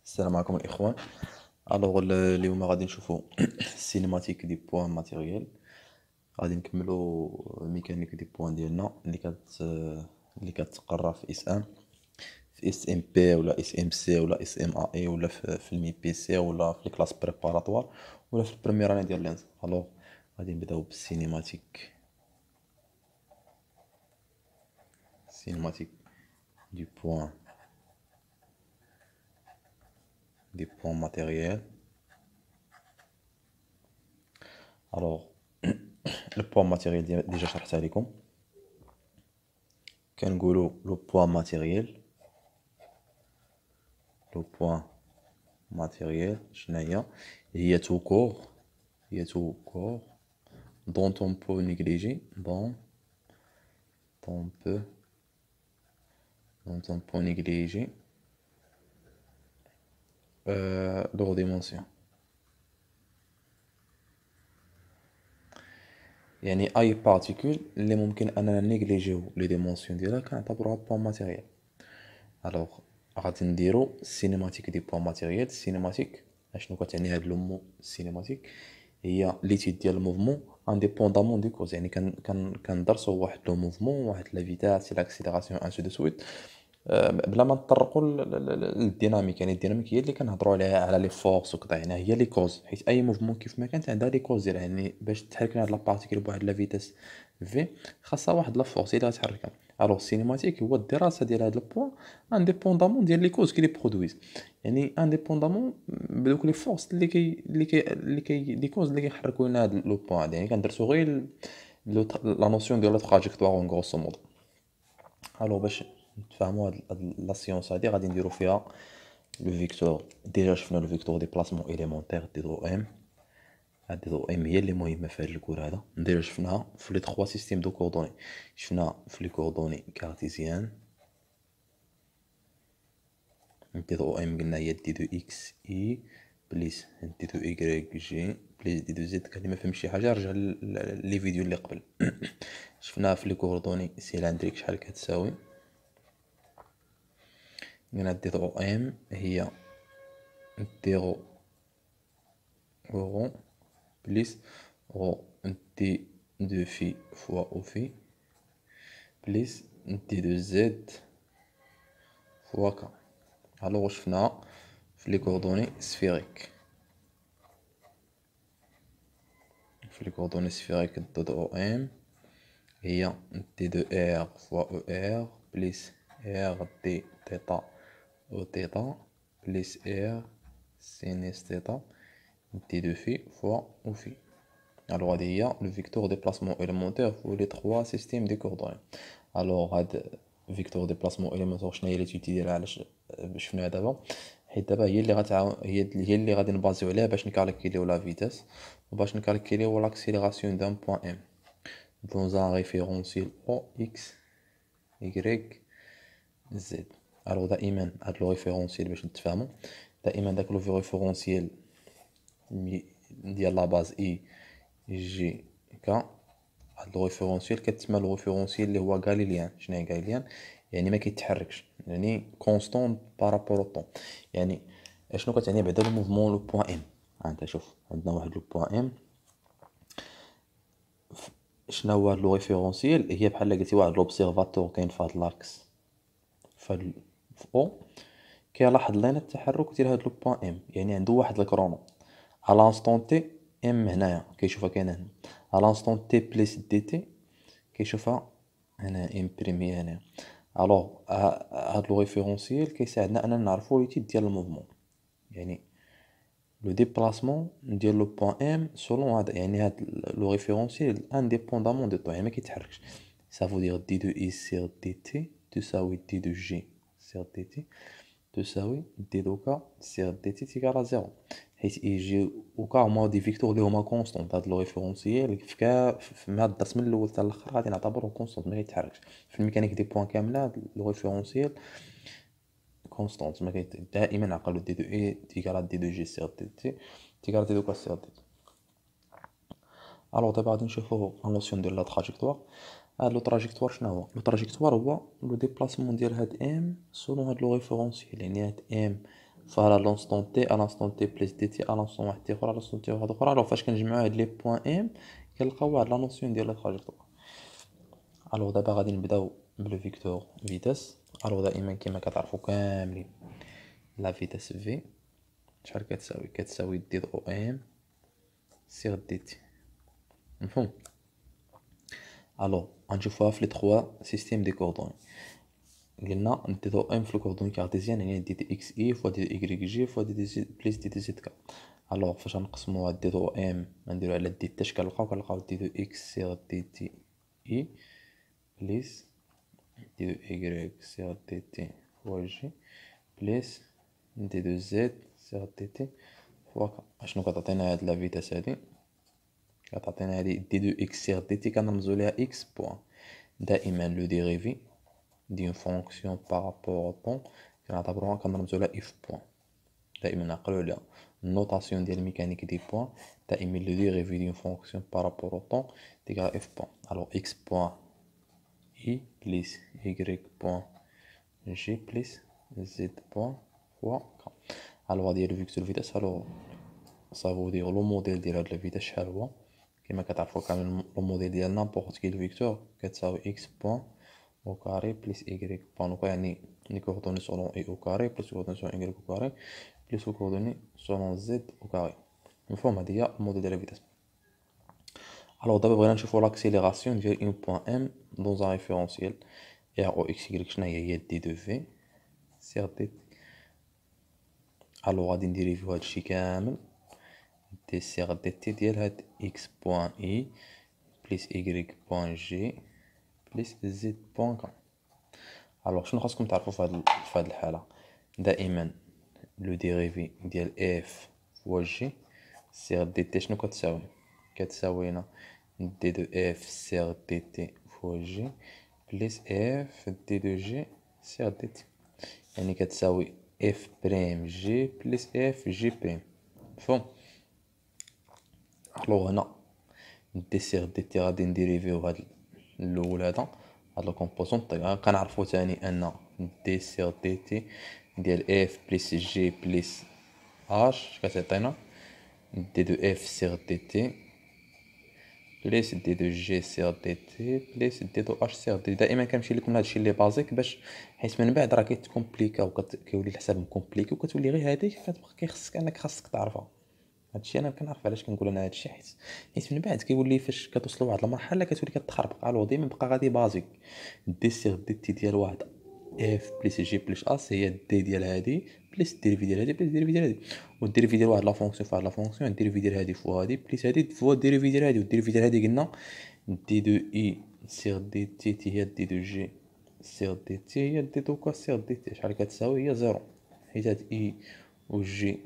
السلام عليكم الإخوان. الوغ اليوم غادي نشوفو السينماتيك دي بوان ماتيريال. غادي نكملو الميكانيك دي بوان ديالنا اللي كتقرا في اس ام، في اس ام بي ولا اس ام سي ولا اس ام ا اي ولا في المي بي سي ولا في الكلاس بريباراتوار ولا في البريمير اني ديال لينز. الوغ غادي نبداو بالسينماتيك، سينماتيك دي بوان دي بوان ماتيريال. الوغ لو بوان ماتيريال ديجا شرحتها لكم. كنقولوا لو بوان ماتيريال، لو بوان ماتيريال شناهي؟ هي تو كور، هي تو كور dont on peut négliger on peut dont on peut négliger leur dimension. يعني اي بارتيكول اللي ممكن اننا نيجليجيو لي ديمونسيون ديالها كنعتبروها بوان ماتيريال. الوغ غادي نديرو السينماتيك دي بوان ماتيريال. السينماتيك اشنو كتعني هاد لو مو السينماتيك؟ هي ليتيد ديال الموفمون انديبوندامون دي كوز، يعني كندرسو واحد لو موفمون، واحد لا فيتاس، لاكسيليراسيون انسو دو سويت، بلا ما نطرقوا للديناميك. يعني الديناميك هي اللي كنهضروا عليها على لي فورس وكذا، يعني هي لي كوز، حيت اي موفمون كيف ما كانت عندها لي كوز ديالها. يعني باش تحرك هاد لا بارتيكل بواحد لا فيتاس في خاصها واحد لا فورس هي اللي غتحركها. الوغ السينماتيك هو الدراسه ديال هاد البوان انديبوندامون ديال لي كوز كي لي برودويز، يعني انديبوندامون بدوك لي فورس لي كوز اللي كيحركوا لنا هاد لو بوان. يعني كندرسو غير لا نوسيون ديال لا تراجيكتوار اون غروسو مودو. الو باش نتفاهموا هاد لا سيونس هادي غادي نديرو فيها لو فيكتور. ديجا شفنا لو فيكتور ديبلاسمون اليمونتير دي دو ام. هاد دي دو ام هي اللي مهمه في هاد الكور هذا. ديجا شفناها في لي 3 سيستيم دو كوردوني. شفنا في لي كوردوني كارتيزيان دي دو ام قلنا هي دي دو اكس اي بليس دي دو ايكغيك جي بليس دي دو زد. كان ما فهمش شي حاجه رجع لي فيديو اللي قبل. شفناها في لي كوردوني سيلاندريك شحال كتساوي. قلنا دي دو ام هي ديرو اورو بليس رو دي دو في فوا او في بليس دي دو زد فوا كا. الوغ شفنا في لي كوردوني سفيريك، في لي كوردوني سفيريك دو دو ام هي دي دو ار فوا او ار بليس ار دي تيتا او تيتا بليس ار سينيس تيتا دي دو في فوا او في. الوغ هادي هي لو فيكتور ديبلاسمون إليمونتير في لي 3 سيستيم دي كوردوني. الوغ هاد فيكتور ديبلاسمون إليمونتير شناهي ليتيتي ديالها؟ علاش شفناها دابا؟ حيت دابا هي اللي غتعاون، هي اللي غادي نبازيو عليها باش نكالكيليو لا فيتاس وباش نكالكيليو لاكسيليراسيون دان بوان ام dans un référentiel او اكس y z. الوغ دائما هاد لو ريفيرونسيال باش نتفاهمو، دائما داك لو ريفيرونسيال ديال لا باز اي جي كا، هاد لو ريفيرونسيال كتسمى لو ريفيرونسيال اللي هو غاليليان. شنو هي غاليليان؟ يعني ما كيتحركش، يعني كونستون بارابور او طون. يعني اشنو كتعني بعدا لو موفمون لو بوان ام؟ انت شوف عندنا واحد لو بوان ام. شنو هو لو ريفيرونسيال؟ هي بحال قلتي واحد لوبسيرفاتور كاين في هاد لاكس في او كيلاحظ لنا التحرك ديال هاد لو بوان ام. يعني عنده واحد الكرونو على لانستون تي ام هنايا كيشوفها كاينه هنا، على لانستون تي بليس دي تي كيشوفها هنا ام بريمي هنا. الوغ هاد لو ريفيرونسيال كيساعدنا اننا نعرفو ليتيب ديال الموفمون، يعني لو ديبلاسمون ديال لو بوان ام سولون هذا. يعني هاد لو ريفيرونسيال انديبوندامون دو طون، يعني ما كيتحركش. سافو دير دي دو اي سير دي تي تساوي دي دو جي سير دي تي تساوي دي دو كا سير دي تي تيكالا زيرو، حيت اي جي و كا هما دي فيكتور اللي هما كونستونط. هاد لو ريفيرونسيال في هاد الدرس من الاول حتى الاخر غادي نعتبروه كونستونط ما كيتحركش. في الميكانيك دي بوان كامله لو ريفيرونسيال كونستونط ما دائما عقلو دي دو اي تيكالا دي دو جي سير دي تي تيكالا دي دو كا سير دي تي. الوغ دابا غادي نشوفو لا نوسيون ديال لا تراجيكتوار. هاد لو تراجيكتوار شنو هو؟ لو تراجيكتوار هو لو ديبلاسمون ديال هاد ام سولون هاد لو ريفيرونسيال. يعني هاد ام فوالا لونستون تي ا لانستون تي بليس دي تي ا لانستون واحد اخر ا لانستون تي واحد اخر. الوغ فاش كنجمعو هاد لي بوين ام كنلقاو واحد لا نوسيون ديال لا تراجيكتوار. الوغ دابا غادي نبداو بلو فيكتور فيتاس. الوغ دائما كما كتعرفوا كاملين لا فيتاس في شحال كتساوي؟ كتساوي دي دو ام سيغ دي تي. مفهوم؟ الوغ غنشوفوها في لي 3 سيستيم دي كوردوني. قلنا دي دو ام في الكوردوني كارتيزيان يعني دي دي اكس اي فوا دي دي اكغيك جي فوا دي دي زد بليس دي دي زد كا. الوغ فاش غنقسمو هاد دي دو ام غنديرو على دي تاش كنلقاو دي دو اكس سيغ دي تي اي بليس دي دو اكغيك سيغ دي تي فوا جي بليس دي دو زد سيغ دي تي فوا كا. اشنو كتعطينا هاد لا فيتاس هادي؟ كتعطينا هادي دي دو اكس سيغ دي تي كنرمزو ليها اكس بوان. دائما لو ديريفي ديون فونكسيون بارابور او طون كنعتبروها كنرمزو لها اف بوان. دائما نعقلو عليها النوطاسيون ديال الميكانيك دي بوان. دائما لو ديريفي ديون فونكسيون بارابور او طون تيكال اف بوان. الوغ اكس بوان اي بليس y بوان جي بليس زد بوان فوا كا. الوغ ديال فيكتور فيتاس الوغ صافو دير لو موديل ديال هاد الفيتاس شحال هو؟ كما كتعرفوا كامل لو موديل ديال نابورت كيل فيكتور كتساوي اكس بوان او كاري بليس y بوان او يعني لي كوردوني سولون اي او كاري بليس كوردوني سولون y او كاري بليس كوردوني سولون زد او كاري. مفهوم؟ هادي هي الموديل ديال الفيتاس. الوغ دابا بغينا نشوفو لاكسيليراسيون ديال اون بوين ام دون ان ريفيرونسيال ار او اكس y شنو هي دي دو في سيغ دي. الوغ غادي نديريفيو هادشي كامل دي سيغ دي تي ديال هاد اكس بوين اي بليس y بوين جي بليس زد بوين كا. الوغ شنو خاصكم تعرفوا في هاد الحاله؟ دائما لو ديريفي ديال اف فوا جي سيغ دي تي شنو كتساوي؟ كتساوينا دي دو اف سيغ دي تي فوا جي بليس اف دي دو جي سيغ دي تي يعني كتساوي اف بريم جي بليس اف جي بريم. مفهوم؟ الوغ هنا دي سيغ دي تي غادي نديريفيو هاد الاول هذا هاد الكومبوزونط. كنعرفو تاني ان دي سيغ دي تي ديال اف بليس جي بليس اش كتعطينا دي دو اف سيغ دي تي بليس دي دو جي سيغ دي تي بليس دي دو اش سيغ دي. دائما كنمشي لكم هادشي اللي بازيك باش حيت من بعد راه كيتكومبليكا وكيولي الحساب مكومبليكي وكتولي غير هاديك كتبقى خاصك تعرفها. هادشي انا كنعرف علاش كنقول انا هادشي حيت من بعد كيولي فاش كتوصلوا لواحد المرحله كتولي كتخربق. الو ديما بقى غادي بازيك دي سيغ دي تي ديال واحد اف بليس جي بليس اس هي دي ديال هادي بليس ديريفي ديال هادي بليس ديريفي ديال هادي والديريفي ديال واحد لا فونكسيون فواحد لا فونكسيون الديريفي ديال هادي فوا هادي بليس هادي فوا الديريفي ديال هادي والديريفي ديال هادي قلنا دي دو اي سيغ دي تي تي هي دي دو جي سيغ دي تي هي دي دو كا سيغ دي تي شحال كتساوي هي زيرو حيت هاد اي و جي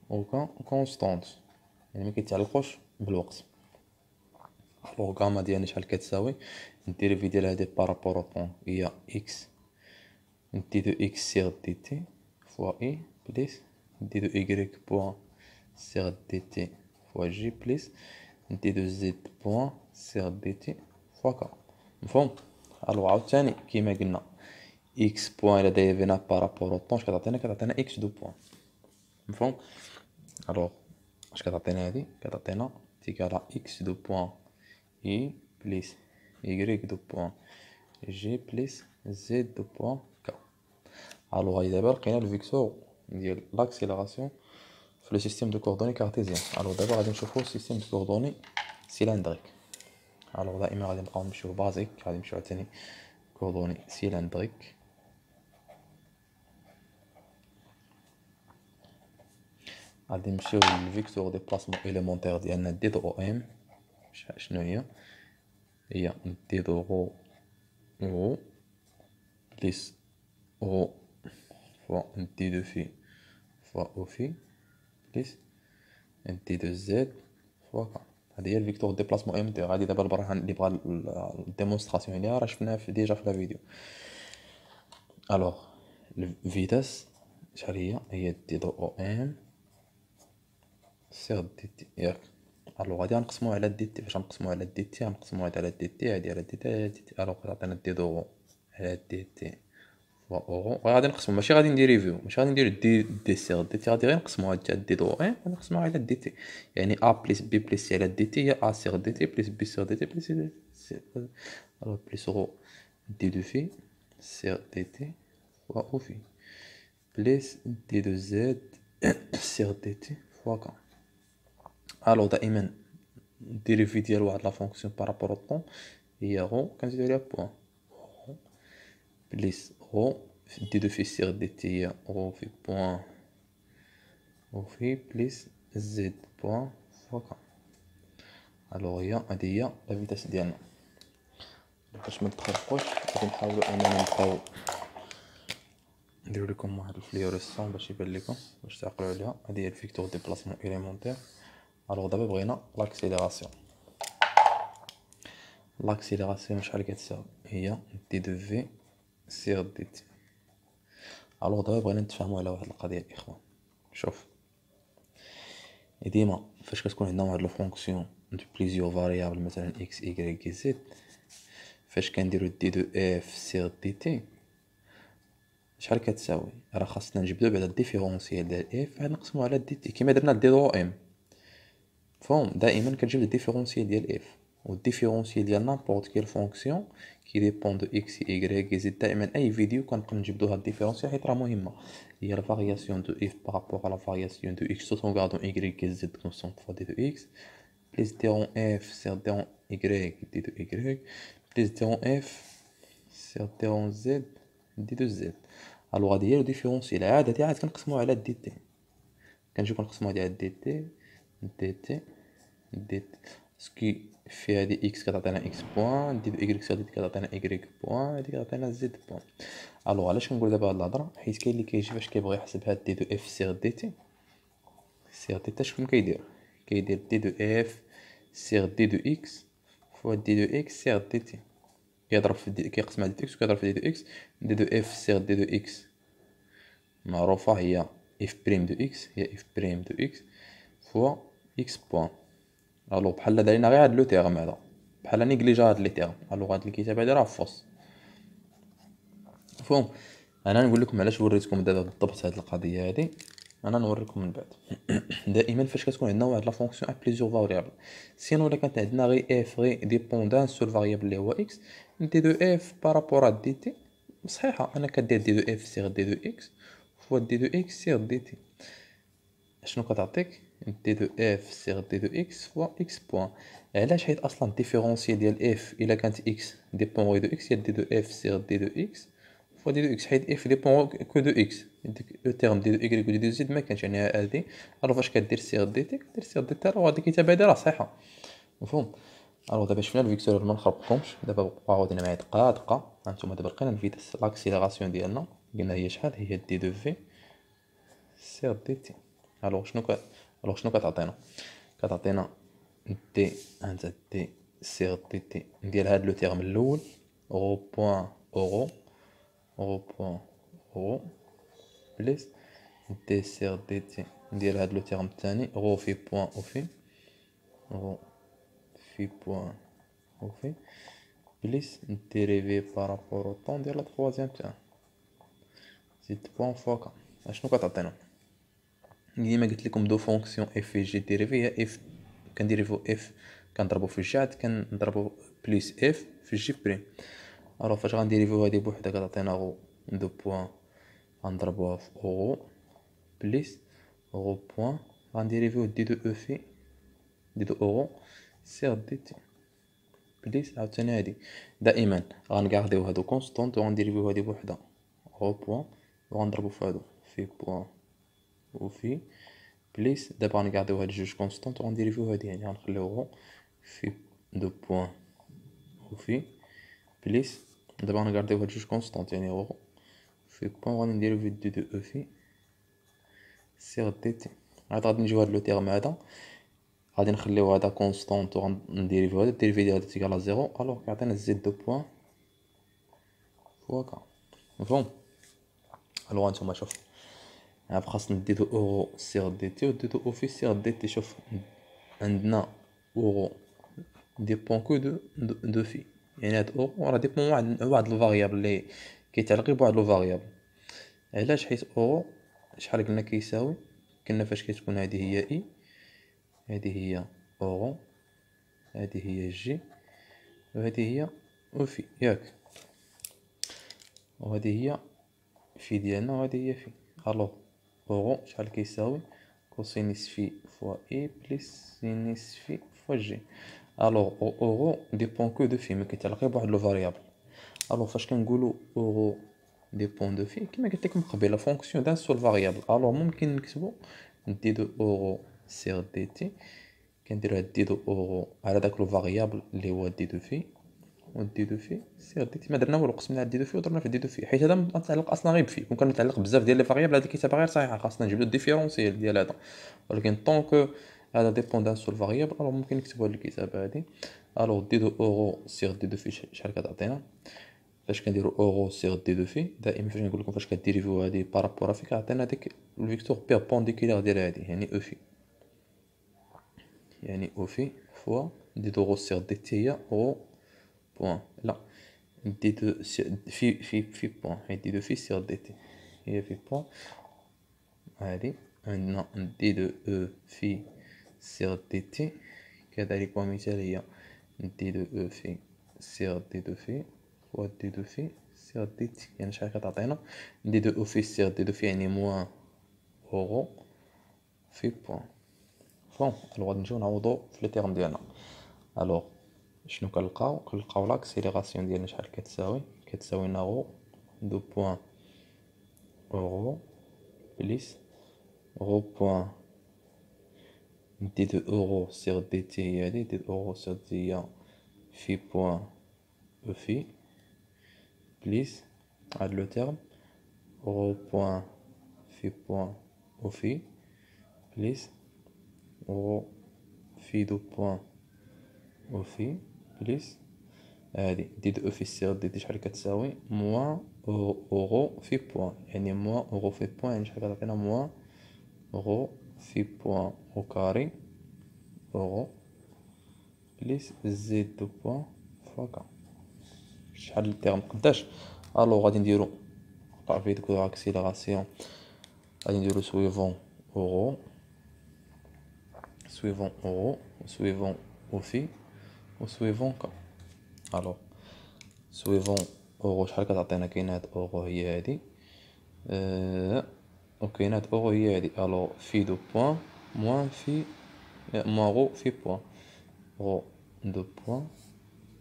و كا كونستانت يعني مكيتعلقوش بالوقت. الوغ غاما ديالنا شحال كتساوي الديريفي ديال هادي بارابور او طون هي اكس دي دو اكس سيغ دي تي فوا اي بليس دي دو y بوان سيغ دي تي فوا جي بليس دي دو زد بوان سيغ دي تي فوا كا. مفهوم؟ الوغ عاوتاني كيما قلنا اكس بوان الا دايرينا بارابور او طون كتعطينا اكس دو بوان. مفهوم؟ الوغ اش كتعطينا هادي؟ كتعطينا تيكالا اكس دو بوان اي بليس y دو بوان جي بليس زد دو بوان كا. الوغ هادي دابا لقينا الفيكتور ديال لاكسيليراسيون في لو سيستيم دو كوردوني كارتيزيان. الوغ دابا غادي نشوفو السيستيم دو كوردوني سيلندريك. الوغ دائما غادي نبقاو نمشيو بازيك غادي نمشيو عاوتاني كوردوني سيلندريك. غادي نمشيو للفيكتور دي بلاسمون إليمونتير ديالنا دي دو او ام. شنو هي دي دو رو رو بليس رو فوا دي دو في فوا او في بليس دي دو زد فوا كا. هادي هي الفيكتور دي بلاسمون ام تي. غادي دابا البرهان اللي بغا الديمونستراسيون ديالها راه شفناها ديجا في لا فيديو. الوغ الفيتاس شحال هي دي دو او ام سيغ دي تي ياك. الوغ غادي نقسموها على دي تي. فاش نقسموها على دي تي غنقسموها على دي تي هادي على دي تي على دي تي. الوغ كتعطينا دي دو على دي تي فوا اورو، غادي نقسمو ماشي غادي نديريفيو، ماشي غادي نديرو دي سي دي تي، غادي غير نقسموها تاع دي دو ان غادي نقسموها على دي تي. يعني ا بلس بي بلس سي على دي تي هي ا سيغ دي تي بلس بي سيغ دي تي بلس سي الوغ بلس رو دي دو في سيغ دي تي فوا او في بلس دي دو زد سيغ دي تي فوا كا. الوغ دائما الديريفي ديال واحد لا فونكسيون بارابور او طون هي رو كنزيدو عليها بوان بليس رو دي دو في سيغ دي تي هي رو في بوان او في بليس زد بوان فوا كا. الوغ هادي هي لا فيتاس ديالنا. باش متخربقوش غادي نحاولو اننا نبقاو نديرو لكم واحد الفليوريسون باش يبان لكم باش تعقلوا عليها. هادي هي الفيكتور ديبلاسمون اليمونتير. الوغ دابا بغينا لاكسيليراسيون. لاكسيليراسيون شحال كتساوي؟ هي دي دو في سيغ دي تي. الوغ دابا بغينا نتفاهمو على واحد القضيه الاخوان. شوف ديما فاش كتكون عندنا واحد لو فونكسيون دو بليزيور فاريابل مثلا اكس ايغريك زد، فاش كنديرو دي دو اف سيغ دي تي شحال كتساوي؟ راه خاصنا نجبدو بعدا الديفيرونسيال ديال اف عاد نقسمو على دي تي كيما درنا دي دو ام. فهم دائما كتجبد الديفيرونسيال ديال اف، والديفيرونسيال ديال نابورت كيل فونكسيون كي ديبون دو اكس ايغريك زد. دائما اي فيديو كنبقاو نجبدو هاد الديفيرونسيال حيت راه مهمه. هي لا فارياسيون دو اف بارابور على لا فارياسيون دو اكس tout en gardant y z constant fois d de x plus d en f sur d en y d de y plus d en f sur d en z d de z. الوغ هادي هي لو ديفيرونسيال عاد هادي عاد كنقسموها على دي تي. كنجيو كنقسمو هادي على دي تي دي تي دي تي سكي في هادي اكس كتعطينا اكس بوان، دي دو ايكغيك هادي كتعطينا ايكغيك بوان، هادي كتعطينا زد بوان. الوغ علاش كنقول دابا هاد الهضره؟ حيت كاين اللي كيجي فاش كيبغي يحسب هاد دي دو اف سيغ دي تي سيغ دي تي شكون كيدير؟ كيدير دي دو اف سيغ دي دو اكس فوا دي دو اكس سيغ دي تي. كيضرب في دي كيقسم على دي اكس وكيضرب في دي دو اكس. دي دو اف سيغ دي دو اكس معروفه هي اف بريم دو اكس، هي اف بريم دو اكس فوا اكس بوان. الوغ بحال دايرين غير هاد لو تيرم هذا، بحال نيكليجا هاد لي تيرم. الوغ هاد الكتابه هادي راه فوس. مفهوم؟ انا نقول لكم علاش وريتكم دابا بالضبط هاد القضيه هادي، انا نوريكم من بعد. دائما فاش كتكون عندنا واحد لا فونكسيون ا بليزيور فاريابل، سينو الا كانت عندنا غير اف غير ديبون دان سول فاريابل اللي هو اكس، دي دو اف بارابور دي تي صحيحه. انا كدير دي دو اف سيغ دي دو اكس فوا دي دو اكس سيغ دي تي. شنو كتعطيك؟ دي دو اف سيغ دي دو اكس فوا اكس بوان. علاش؟ حيت اصلا الديفيرونسيال ديال اف الا كانت اكس ديبون غير دو اكس هي دي دو اف سيغ دي دو اكس فوا دي دو اكس، حيت اف ديبون كو دو اكس. ديك لو تيرم دي دو ايكغيك و دي دو زد مكانش يعني هادي. الو فاش كدير سيغ دي تي كدير سيغ دي تي، الو هاد الكتابه هادي راه صحيحه. مفهوم؟ الو دابا شفنا الفيكتور ما نخربقكمش. دابا بقاو غاديين معايا دقه دقه. هانتوما دابا لقينا الفيتاس لاكسيليراسيون ديالنا قلنا هي شحال؟ هي دي دو في سيغ دي تي. الوغ شنو كتعطينا؟ كتعطينا دي هانت دي سيغ دي تي ندير هاد لو تيرم الاول او بوان اورو او بوان اورو بليس دي سيغ دي تي ندير هاد لو تيرم الثاني رو في بوان او في رو في بوان او في بليس ديريفي بارابور او طون ديال لا تخوازيام تاعها زيد بوان فوا كا. اشنو كتعطينا؟ كيما قلت لكم دو فونكسيون اف في جي ديريفي هي اف كنديريفو اف كنضربو في الجي عاد كنضربو بليس اف في الجي بريم. الوغ فاش غنديريفيو هادي بوحدها كتعطينا غو دو بوان غنضربوها في اورو بليس غو بوان غنديريفيو دي دو او في دي دو اورو سيغ دي تي بليس عاوتاني هادي. دائما غنكارديو هادو كونستونط وغنديريفيو هادي بوحدها غو بوان وغنضربو في هادو في بوان وفي بليس. دابا غنكارديو هاد جوج كونستونط وغنديريفيو هادي يعني غنخليو غو في دو بوان وفي بليس. دابا غنكارديو هاد جوج كونستونط يعني غو في بوان وغادي نديرو في دي دو او في سيغ دي تي. عاد غادي نجيو هاد لو تيرم هذا غادي نخليو هذا كونستونط وغنديريفيو هذا الديريفي ديال هذا تيكالا زيرو. الوغ كيعطينا زد دو بوان فوا كا. مفهوم؟ الوغ هانتوما شوف عاد خاصنا نديرو اورو سيغ دي تي و ديرو او في سيغ دي تي. شوف عندنا اورو ديبون كو دو في يعني هاد اورو راه ديبون واحد الفاريابل اللي كيتعلق غير بواحد لو فاريابل. علاش؟ حيت او شحال قلنا كيساوي، كنا فاش كتكون هذه هي اي، هذه هي اورو، هذه هي جي، وهذه هي او في، ياك؟ وهذه هي في ديالنا وهذه هي في. الوغ اورو شحال كيساوي كوسينيس في فوا اي بليس سينيس في فوا جي. الوغ اورو ديبون كو دو في، ما كيتعلق غير بواحد لو فاريابل. الوغ فاش كنقولوا اورو ديبون دو في، كيما قلت لك من قبل لا فونكسيون دان سول فاريابل. الوغ ممكن نكتبو دي دو اورو سيغ دي تي، كنديرو هاد دي دو اورو على داك لو فاريابل اللي هو دي دو في، و دي دو في سيغ دي تي. ما درنا والو، قسمنا على دي دو في وضربنا في دي دو في، حيت هذا متعلق اصلا غير بفي. كون كان متعلق بزاف ديال لي فاريابل هاد الكتابه غير صحيحه، خاصنا نجبدو الديفيرونسيال ديال هذا. ولكن طونك هذا ديبون دان سول فاريابل، الوغ ممكن نكتبو هاد الكتابه هادي. الوغ دي دو اورو سيغ دي دو في شحال كتعطينا؟ فاش كنديرو اورو سيغ دي دو في، دائما فاش نقول لكم فاش كديريفيو هادي بارابور في، كيعطينا ديك الفيكتور بيربونديكولار ديال هادي، يعني او في، يعني او في فوا دي دو اورو سيغ دي تي هي اورو بوان، لا دي دو في بوان، هي دي دو في سيغ دي تي هي في بوان. هادي عندنا دي دو او في سيغ دي تي، كذلك ومثال هي دي دو او في سيغ دي دو في فوا دي دو في سيغ دي تي. يعني شحال كتعطينا؟ دي دو او في سيغ دي دو في يعني موان اورو في بوان. بون الوغ نجيو نعوضو في لي تيرم ديالنا. الوغ شنو كنلقاو لاكسيليراسيون ديالنا شحال كتساوي ناغو دو بوان اورو بليس رو بوان دي دو اورو سيغ دي تي، هي هادي دي دو اورو سيغ دي تي هي في بوان او في بليس هاد لو تيرم رو بوان في بوان او في بليس رو في دو بوان او في بليس هادي دي دو او في سيغ دي تي شحال كتساوي؟ موان اورو في بوان، يعني موان اورو في بوان يعني شحال كتعطينا؟ موان اورو في بوان او كاري اورو بليس زيد دو بوان فوا كا. شحال التيرم قداش؟ الو غادي نديرو رابيد كو اكسيليراسيون، غادي نديرو سويفون اورو سويفون اورو سويفون او في وسويفون كا. الو سويفون اورو شحال كتعطينا؟ كاين هاد اورو هي هادي، وكاين هاد اورو هي هادي. الو في دو بوان موان في موان رو في بوان، رو دو بوان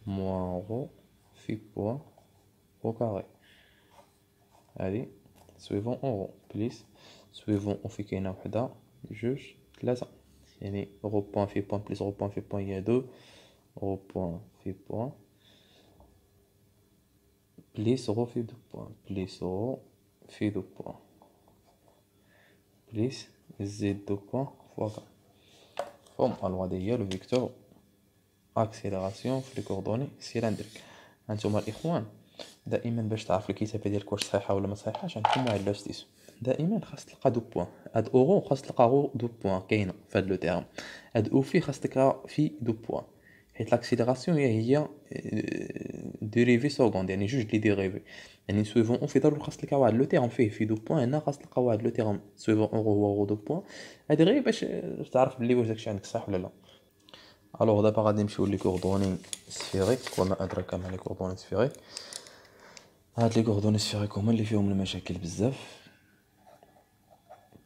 موان رو في بوان او كاري. هادي سويفون اورو بليس سويفون او في كاينه وحده جوج ثلاثة، يعني رو بوان في بوان بليس رو بوان في بوان هي دو، رو بوان في بوان بليس رو في دو بوان بليس رو في دو بوان بليس زيد دو بوان فوا كا. فهم الو هادي هي لو فيكتور اكسيليراسيون في لي كوردوني سيلندريك. هانتوما الاخوان دائما باش تعرف الكتابه ديالك واش صحيحه ولا ما صحيحاش، عندكم واحد لاستيس. دائما خاص تلقى دو بوان، هاد اورو خاص تلقى غو دو بوان كاينه في هاد لو تيرم، هاد او في خاص تلقى في دو بوان، حيت لاكسيليراسيون هي ديريفي سكوند، يعني جوج لي ديريفي. يعني سويفون او في ضروري خاص تلقى واحد لو تيرم فيه في دو بوان، هنا خاص تلقى واحد لو تيرم سويفون اورو هو غو دو بوان. هادي غير باش تعرف بلي واش داكشي عندك صح ولا لا. الوغ دابا غادي نمشيو لي كوردوني سفيريك، وما ادراك ما لي كوردوني سفيريك. هاد لي كوردوني سفيريك هما اللي فيهم المشاكل بزاف.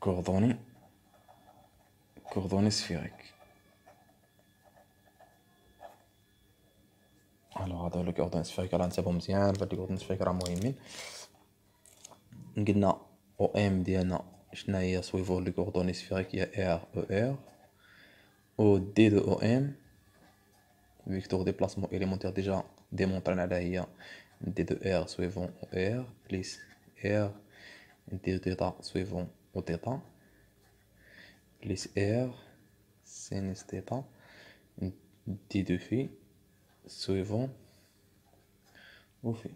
كوردوني سفيريك. الوغ هادو لي كوردوني سفيريك راه نتابعو مزيان، هاد لي كوردوني سفيريك راه مهمين. قلنا او ام ديالنا شناهي؟ سويفون لي كوردوني سفيريك هي ار او ار، و دي دو او ام فيكتور ديبلاسمون اليمونتير ديجا ديمونطرينا عليها هي دي دو ار سويفون او ار بليس ار دي دو تيتا سويفون او تيتا بليس ار سينيس تيتا دي دو في سويفون او في.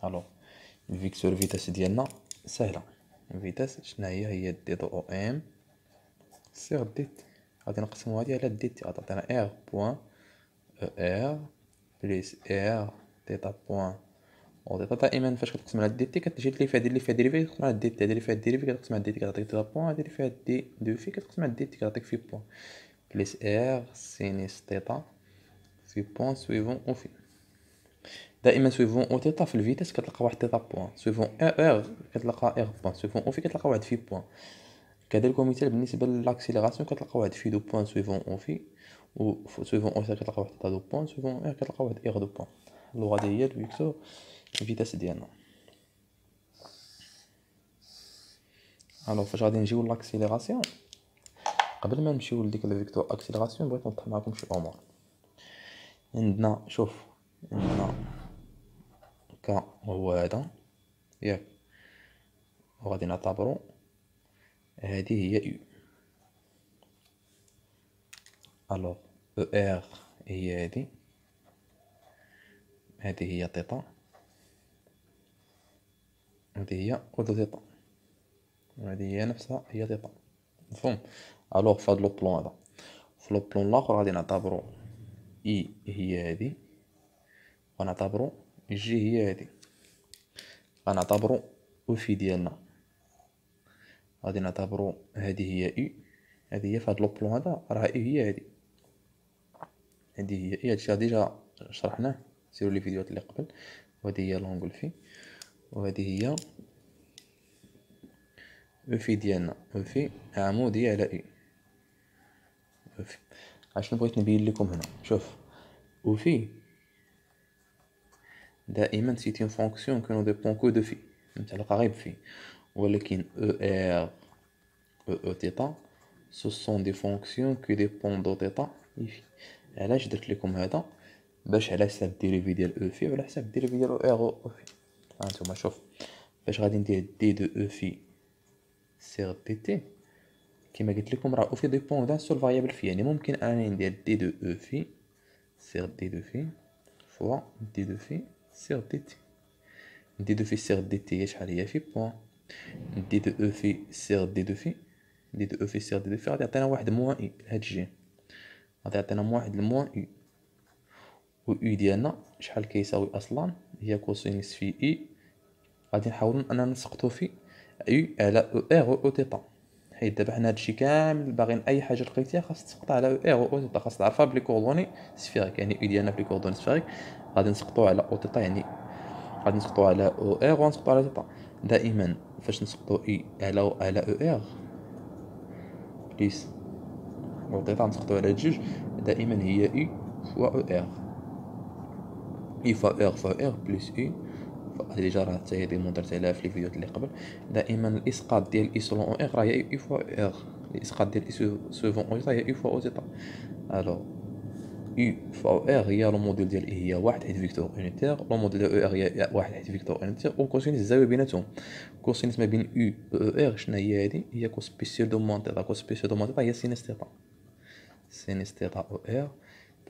الوغ الفيكتور فيتاس ديالنا سهله، فيتاس شناهي؟ هي دي دو او ام سيغ دي تي، غادي نقسمو هادي على دي تي، غتعطينا ار بوان او ار بليس ار تيتا بوان او تيتا دائما فاش كتقسم على دي تي كتجي اللي فيها ديريفي كتقسم على دي تي، هادي اللي فيها ديريفي كتقسم على دي تي كتعطيك 3 بوان، هادي اللي فيها دي دو في كتقسم على دي تي كتعطيك في بوان بليس ار سينيس تيتا في بوان سويفون او في. دائما سويفون او تيتا في الفيتاس كتلقى واحد تيتا بوان، سويفون ار كتلقى ار بوان، سويفون او في كتلقى واحد في بوان. كذلك مثال بالنسبه للاكسيليراسيون كتلقى واحد في دو بوان سويفون او في، و سويفون او كتلقى واحد تيتا دو بوان، سويفون ار كتلقى واحد ار دو بوان. اللغه هي الفيكتور الفيتاس ديالنا. الوغ فاش غادي نجيو لاكسيليراسيون، قبل ما نمشيو لديك الفيكتور اكسيليراسيون بغيت نوضح معكم شي امور. عندنا شوف عندنا كا هو هذا ياك، وغادي نعتبرو هذه هي يو. الوغ او ار هي هذه هي تيتا، هذه هي او دو تيتا، وهذه هي نفسها هي تيتا. مفهوم؟ الوغ في هاد لو بلون هذا، في لو بلون لاخر غادي نعتبرو اي هي هذه، ونعتبرو جي هي هذه، غنعتبرو او في ديالنا غادي نعتبرو هذه هي اي، هذه هي في هاد لو بلون هذا راه اي هي هذه، هذه هي اي. هادشي ديجا شرحناه، سيروا لي فيديوهات اللي قبل. وهذه هي لونغول في، وهذه هي او في ديالنا، او في عمودية على اي. او في اشنو بغيت نبين لكم هنا، شوف او في دائما سيت اون فونكسيون كو نو ديبون كو دو في، متعلقة غير بفي. ولكن او ار او تيتا سو سون دي فونكسيون كو ديبون دو تيتا اي في. علاش درت لكم هذا؟ باش على حساب الديريفي ديال او في وعلى حساب الديريفي ديال او ار او في. هانتوما شوف فاش غادي ندير دي دو او في سيغ دي تي، كيما قلت لكم راه او في ديبون دان سول فاريابل في، يعني ممكن انني ندير دي دو او في سيغ دي دو في فوا دي دو في سيغ دي تي. دي دو في سيغ دي تي هي شحال؟ هي في بوان. دي دو او في سيغ دي دو في، دي دو او في سيغ دي دو في غادي يعطينا واحد موان اي لهاد الجي، غادي يعطينا واحد الموان اي. و اي ديالنا شحال كيساوي اصلا؟ هي كوسينيس في اي. غادي نحاولو اننا نسقطو في اي على او ار و او تيتا، حيت دابا حنا هادشي كامل باغيين اي حاجه لقيتيها خاص تسقط على او ار و او تيتا، خاص تعرفها بلي كوردوني سفيريك، يعني اي ديالنا بلي كوردوني سفيريك غادي نسقطو على او تيتا، يعني غادي نسقطو على او ار ونسقطو على تيتا. دائما فاش نسقطو اي على او ار بليس او تيتا نسقطو على جوج، دائما هي اي فوا او ار، اي فوا ار فوا ار بليس اي. هادي ديجا راه حتى هي ديمونطريت عليها في الفيديوهات اللي قبل. دائما الاسقاط ديال اي سولون او ار راه هي اي فوا ار، الاسقاط ديال اي سولون او تيتا هي اي فوا او تيتا. الوغ اي فوا او ار هي لو موديل ديال اي هي واحد حيت فيكتور اونيتير، لو موديل ديال او ار هي واحد حيت فيكتور اونيتير، وكوسينيس الزاويه بيناتهم. كوسينيس ما بين يو و او ار شنو هي؟ هادي هي كوس سبيسيال دو موان تيتا، كوس سبيسيال دو موان تيتا هي سينيس تيتا، سينيس تيتا او ار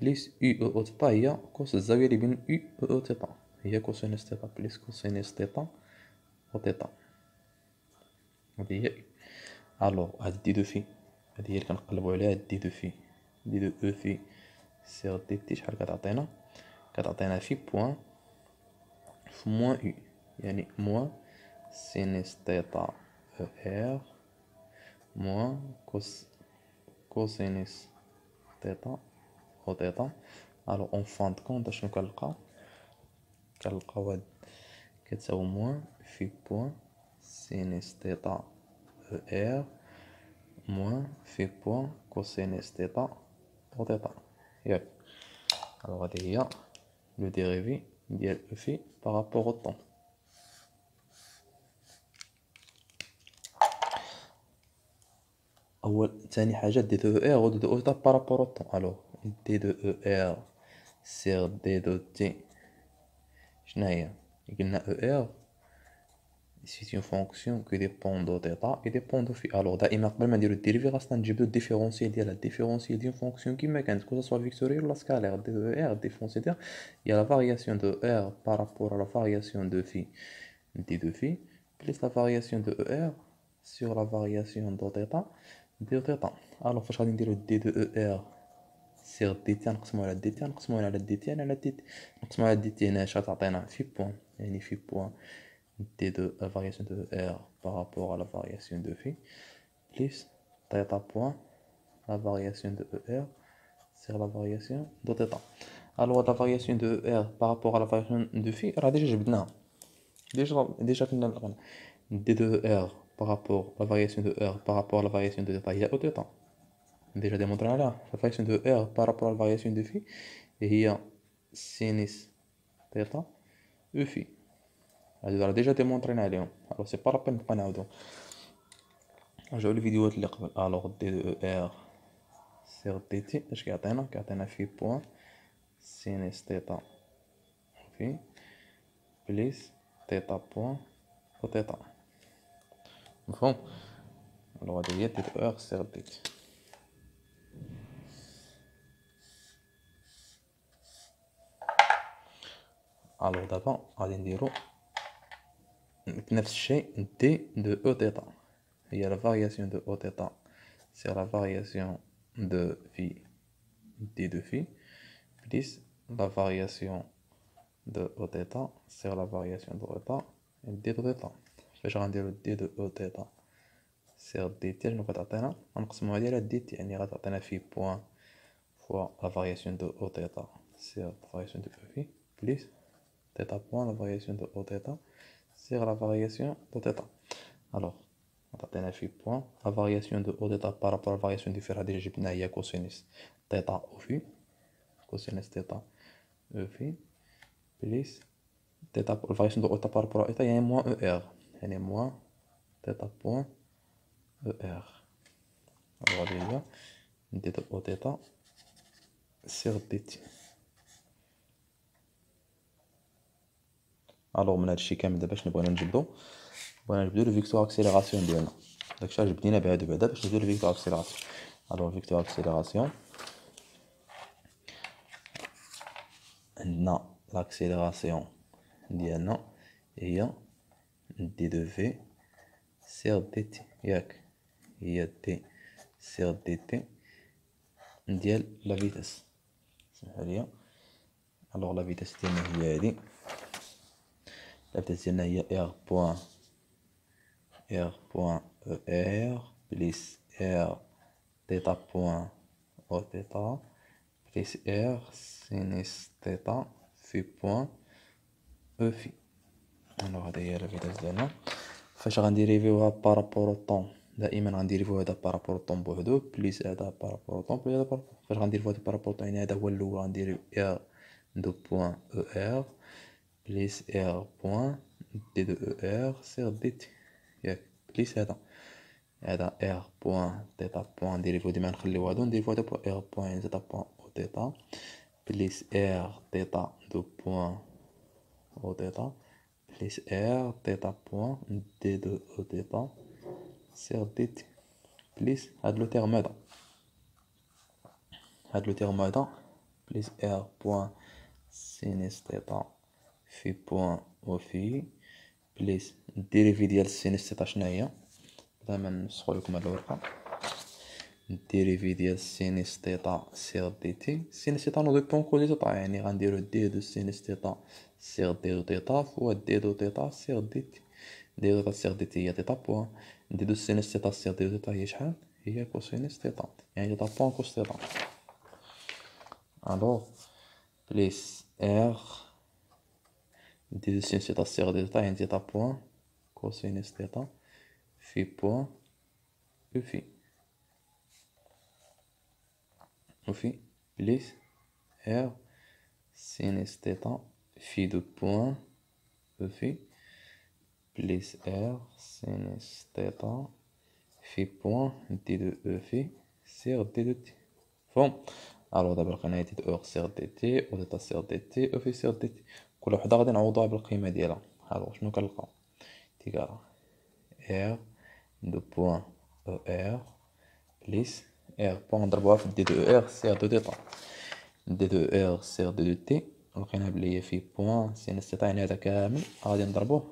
بليس يو او تيتا هي كوس الزاويه اللي بين يو و او تيتا، هي كوسينيس تيتا بليس كوسينيس تيتا او تيتا. هادي هي. الوغ هاد دي دو في هادي هي اللي كنقلبو عليها، دي دو في دي دو او في سيغ دي تي شحال كتعطينا؟ كتعطينا في بوان في موان يو، يعني موان سينيس تيتا او ار موان كوسينيس تيتا او تيتا. الوغ اون فان دو كونط اشنو كنلقاو؟ كنلقاو هاد كتساوي موان في بوان سينيس تيتا او ار موان في بوان كوسينيس تيتا او تيتا ياك. الوغ هادي هي لو ديريفي ديال او في بارابور او طون. تاني حاجه دي دو ار و دي دو تيتا بارابور او طون. الوغ دي دو ار سيغ دي دو تي شناهي؟ قلنا او ار c'est une fonction qui dépend de θ et dépend de phi. Alors دائما قبل ما نديرو الديريفي خاصنا نجبدو الديفيرونسيال ديالها. الديفيرونسيال ديال فونكسيون كيما كانت كو سوا فيكتوريال ولا سكالير. دي دو ار الديفيرونسيال ديالها هي لا فارياسيون دو ار بارابور لا فارياسيون دو phi دي دو phi بليس لا فارياسيون دو ار sur la variation دو θ دي θ. الوغ فاش غادي نديرو دي دو ار سيغ دي تي نقسمو على دي تي نقسمو على دي تي على دي تي نقسمو على دي تي هنا اش غتعطينا في بوان يعني في بوان دي دو لا فارياسيون دو ار بارابور على لا فارياسيون دو في بليس تيتا بوان لا فارياسيون دو ار سيغ لا فارياسيون دو تيتا. الوغ لا فارياسيون دو ار بارابور على لا فارياسيون دو في راه ديجا جبدناها ديجا كنا لقينا دي دو ار بارابور لا فارياسيون دو ار بارابور لا فارياسيون دو تيتا هي او تيتا déjà démontré là, la variation de R par rapport à la variation de phi, et il y a sinus θ E phi. Alors déjà démontré là, alors c'est pas la peine de prendre. Je vais les vidéos de l'école. Alors D de R sur dt, je vais atteindre phi point sinus θ phi plus θ point au θ. Bon, alors D de R sur dt. Alors d'abord, غادي نديرو نفس الشيء d de e θ هي la variation de e θ c'est la variation de phi d de phi plus la variation de e θ c'est la variation de e θ et d de θ فاش غنديرو d de e θ c'est dt شنو كتعطينا غنقسموها على dt يعني غتعطينا phi point fois la variation de e θ c'est la variation de e phi plus θ point la variation de e θ c'est la variation de θ. Alors on a fait point la variation de e θ par rapport à la variation du fer déjà جبنا هي cosinus θ au phi cosinus θ e phi plus θ la variation de e θ par rapport à θ يعني moins er يعني moins θ point er. Alors déjà d de e θ sur dt. الوغ من هادشي كامل دابا شنو بغينا نجبدو لو فيكتور اكسيليراسيون ديالنا داكشي اللي جبدينا بهادو بعدا باش نجبدو لو فيكتور اكسيليراسيون. الوغ فيكتور اكسيليراسيون عندنا لاكسيليراسيون ديالنا هي دي دو في سير دي تي ياك هي دي سير دي تي ديال لا فيتاس سمحوليا. الوغ لا فيتاس ديالنا هي هادي la vitesse ديالنا هي r point er plus r θ point o θ plus r sinus θ phi point e phi. alors هذه هي la vitesse ديالنا. فاش غنديريفيوها بارابور طون دائما غنديريفيو هذا بارابور طون بوحدو بليس هذا بارابور طون بليس هذا بارابور. فاش غنديريفيو هذا بارابور طون يعني هذا هو الاول غنديريو r دو بوين er plus r point d de er sur dt ياك بليس هذا r point θ point نديريفو ديما نخليو هادو نديريفو هذا r point θ point o θ بليس r θ دو point o θ بليس r θ point d de e θ sur dt بليس هاد لو تيرم هذا بليس r point sinus θ في بوان او في بليس الديريفي ديال السينس θ شنو هي بلا ما نسخو لكم هاد الورقه. الديريفي ديال السينس θ سير دي تي السينس θ نو ديبون كو دي θ يعني غنديرو دي دو سينس θ سير دي دو θ فوا دي دو θ سير دي تي دي دو سير دي تي هي θ بوان دي دو سينس θ سير دي دو θ هي شحال هي كوسينس θ يعني θ بوان كوس θ. الوغ بليس ار d de sinus θ sur d θ يعني θ point cosinus θ phi point e phi plus r sinus θ phi de point e phi plus r sinus θ phi point d de e phi sur d de t. فهم. الوغ دابا لقينا d de r sur dt و θ sur dt e phi sur dt كل وحده غادي نعوضوها بالقيمه ديالها. الوغ شنو كنلقاو تيكال r دو بوين er بليس r بوين نضربوها في d de r sur d de θ d de r sur d de t لقينا بلي هي في بوين سينس θ يعني هذا كامل غادي نضربوه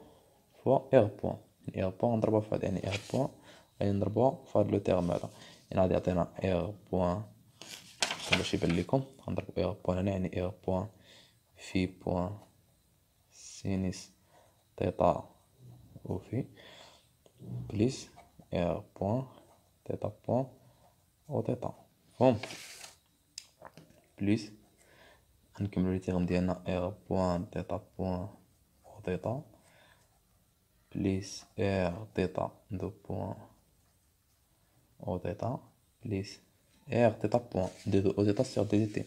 فوا r بوين يعني r بوين نضربوها في هذا يعني r بوين غادي نضربوها في هذا لو تيرم هذا يعني غادي يعطينا r بوين باش يبان لكم غنضربو ايغ بوان هنا، يعني ايغ بوان في بوان سينيس تيتا او في بليس ايغ بوان تيتا بوان او تيتا فهم بليس غنكملو لي تيغم ديالنا ايغ بوان تيتا بوان او تيتا بليس ايغ تيتا دو بوان او تيتا بليس ايغ تيتا بوان دي دو او تيتا سيغ دي دو تي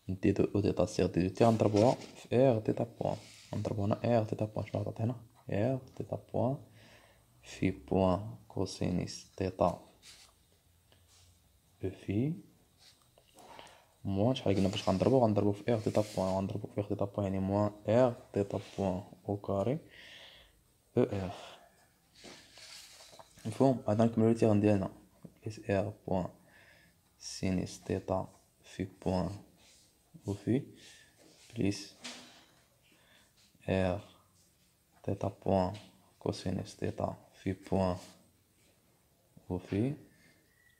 دي دو او تيتا سيغ دي دو تي غنضربوها في ايغ تيتا بوان غنضربو هنا ايغ تيتا بوان شنو غتعطي هنا ايغ تيتا بوان في بوان كوسينيس تيتا او في موان شحال قلنا باش غنضربو في ايغ تيتا بوان غنضربو في ايغ تيتا بوان يعني موان ايغ تيتا بوان او كاري او ايغ مفهوم. هذا نكملو لي تيغم ديالنا بليس ايغ بوان سينيس تيتا في بوان او في بليس ايغ تيتا بوان كوسينيس تيتا في بوان او في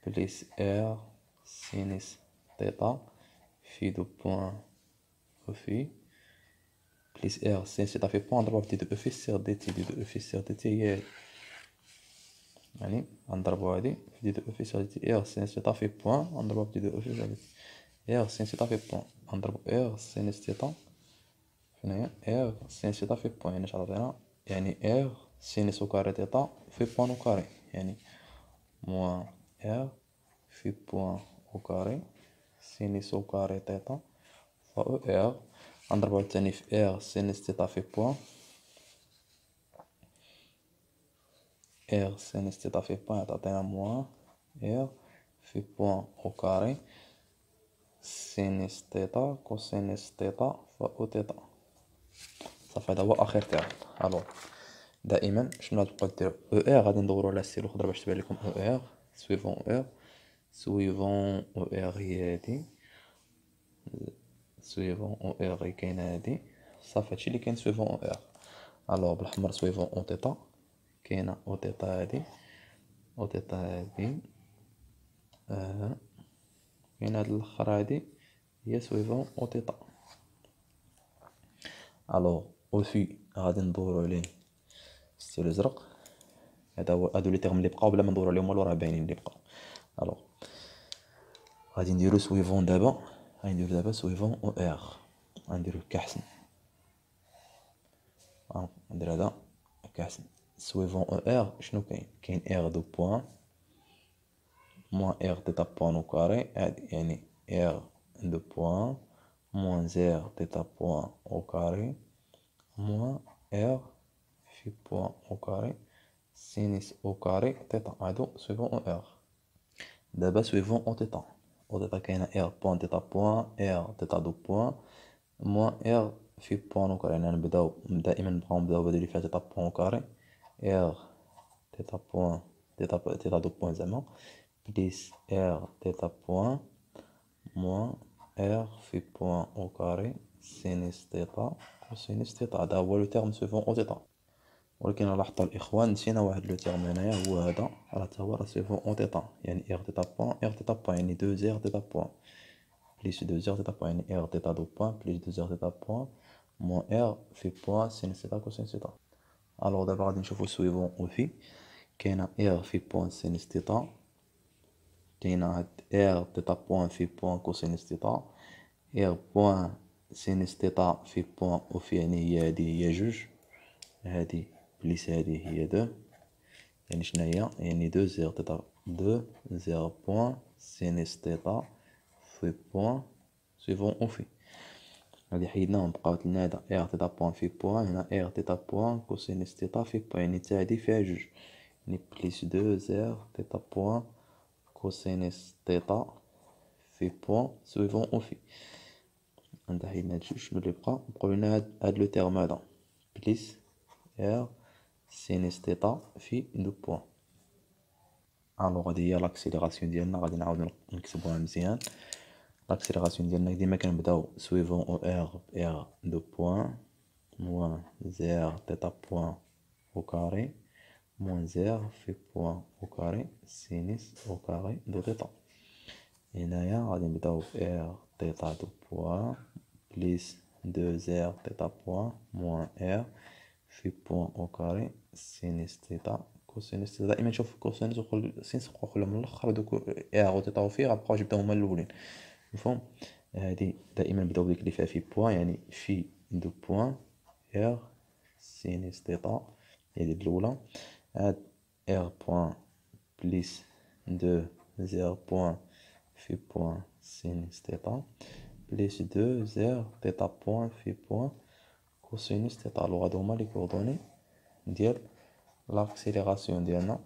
بليس ايغ سينيس تيتا في دو بوان او في بليس ايغ سينيس تيتا في بوان نضربوها في دي دو او في سيغ دي تي دي دو او في سيغ دي تي هي هادي يعني غنضربو هادي في دي دو او في سيغ دي تي ايغ سينيس تيتا في بوان غنضربوها في دي دو او في سيغ دي تي ايغ سينيس تيتا في بوان غنضربو ايغ سينيس تيتا هنايا ايغ سينيس تيتا في بوان يعني شحال عطينا يعني ايغ سينيس او كاري تيتا في بوان او كاري يعني موان ايغ في بوان او كاري سينيس او كاري تيتا فا او ايغ غنضربو عاوتاني في ايغ سينيس تيتا في بوان ايغ سينيس تيتا في بوان تعطينا موان ايغ في بوان او كاري سينيس تيتا كوسينيس تيتا فا او تيتا صافي هذا هو اخر تيرم. الوغ دائما شنو غتبقاو ديرو او ايغ غادي ندورو على ستيل خضر باش تبان لكم او ايغ سويفون او ايغ سويفون او ايغ هي هادي سويفون او ايغ هي كاينه هادي صافي هادشي اللي كاين سويفون او ايغ. الوغ بالحمر سويفون او تيتا كاينه او تيتا هادي او تيتا هادي كاينه هاد الاخر هادي هي سويفون او تيتا. الوغ او في غادي ندورو عليه ستيل ازرق هذا هو هادو لي تيرم اللي بقاو بلا ما ندورو عليهم والو راه باينين اللي بقاو. الوغ غادي نديرو سويفون دابا غادي نديرو دابا سويفون او ايغ غنديرو كاحسن ندير هذا كاحسن سويفون او ايغ شنو كاين ايغ دو بوان موان ايغ تيتا بوان او كاري هادي يعني ايغ دو بوان موان ايغ تيتا بوان او كاري موان ايغ في بوان او كاري سينيس او كاري تيتا هادو سويفون او ايغ. دابا سويفون او تيتا او تيتا كاينه ايغ بوان تيتا بوان ايغ تيتا دو بوان موان ايغ في بوان او كاري يعني نبداو دائما نبداو بهادو اللي فيها تيتا بوان او كاري ايغ تيتا بوان تيتا دو بوان زعما بليس ايغ تيتا بوان موان ايغ في بوان او كاري سينيس تيتا كوسينيس تيتا هذا هو لو تيرم سويفون او تيتا. ولكن لاحظوا الاخوان نسينا واحد لو تيرم هنايا هو هذا راه تا هو راه سويفون او تيتا يعني ايغ تيتا بوان يعني دو ايغ تيتا بوان بليس دو ايغ تيتا بوان يعني ايغ تيتا دو بوان بليس دو ايغ تيتا بوان موان ايغ في بوان سينيس تيتا كوسينيس تيتا. الوغ دابا غادي نشوفو سويفون او في كاينه ايغ في بوان سينيس تيتا كاينه هاد ايغ تيتا بوان في بوان كوسينيس تيتا ايغ بوان سينيس تيتا في بوان او في يعني هي هادي هي جوج هادي بليس هادي هي دو يعني شناهي يعني دو زيغ تيتا دو زيغ بوان سينيس تيتا في بوان سويفون او في هادي حيدناهم بقاوت لنا هدا ايغ تيتا بوان في بوان هنا ايغ تيتا بوان كوسينيس تيتا في بوان يعني تا هادي فيها جوج يعني بليس دو زيغ تيتا بوان كوسينيس تيتا في بوان سويفون او في عندها حيدنا هاد جوج شنو اللي بقاو لنا هاد لو تيرم هذا بليس ايغ سينيس تيتا في دو بوان. الوغ هادي هي لاكسيليراسيون ديالنا غادي نعاودو نكتبوها مزيان. لاكسيليراسيون ديالنا ديما كنبداو سويفون او ايغ بايغ دو بوان موان زيغ تيتا بوان او كاري موان زيغ في بوان او كاري سينيس او كاري دو تيتا هنايا غادي نبداو في ار تيتا دو بوان بليس دو زير تيتا بوان موان ار في بوان او كاري سينيس تيتا كوسينيس تيتا. دائما نشوف كوسينيس سينيس خلو من الاخر، دوك ار و تيتا و في غابقاو يبداو هما الاولين، مفهوم؟ هادي دائما نبداو بديك اللي فيها في بوان، يعني في دو بوان ار سينيس تيتا هي الاولى، عاد ار بوان بليس دو زير بوان في بوان سينيس تيتا بليس دو زير تيتا بوان في بوان كوسينيس تيتا. الوغ هادو هما لي كوردوني ديال لاكسيليراسيون ديالنا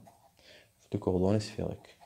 في لي كوردوني سفيريك.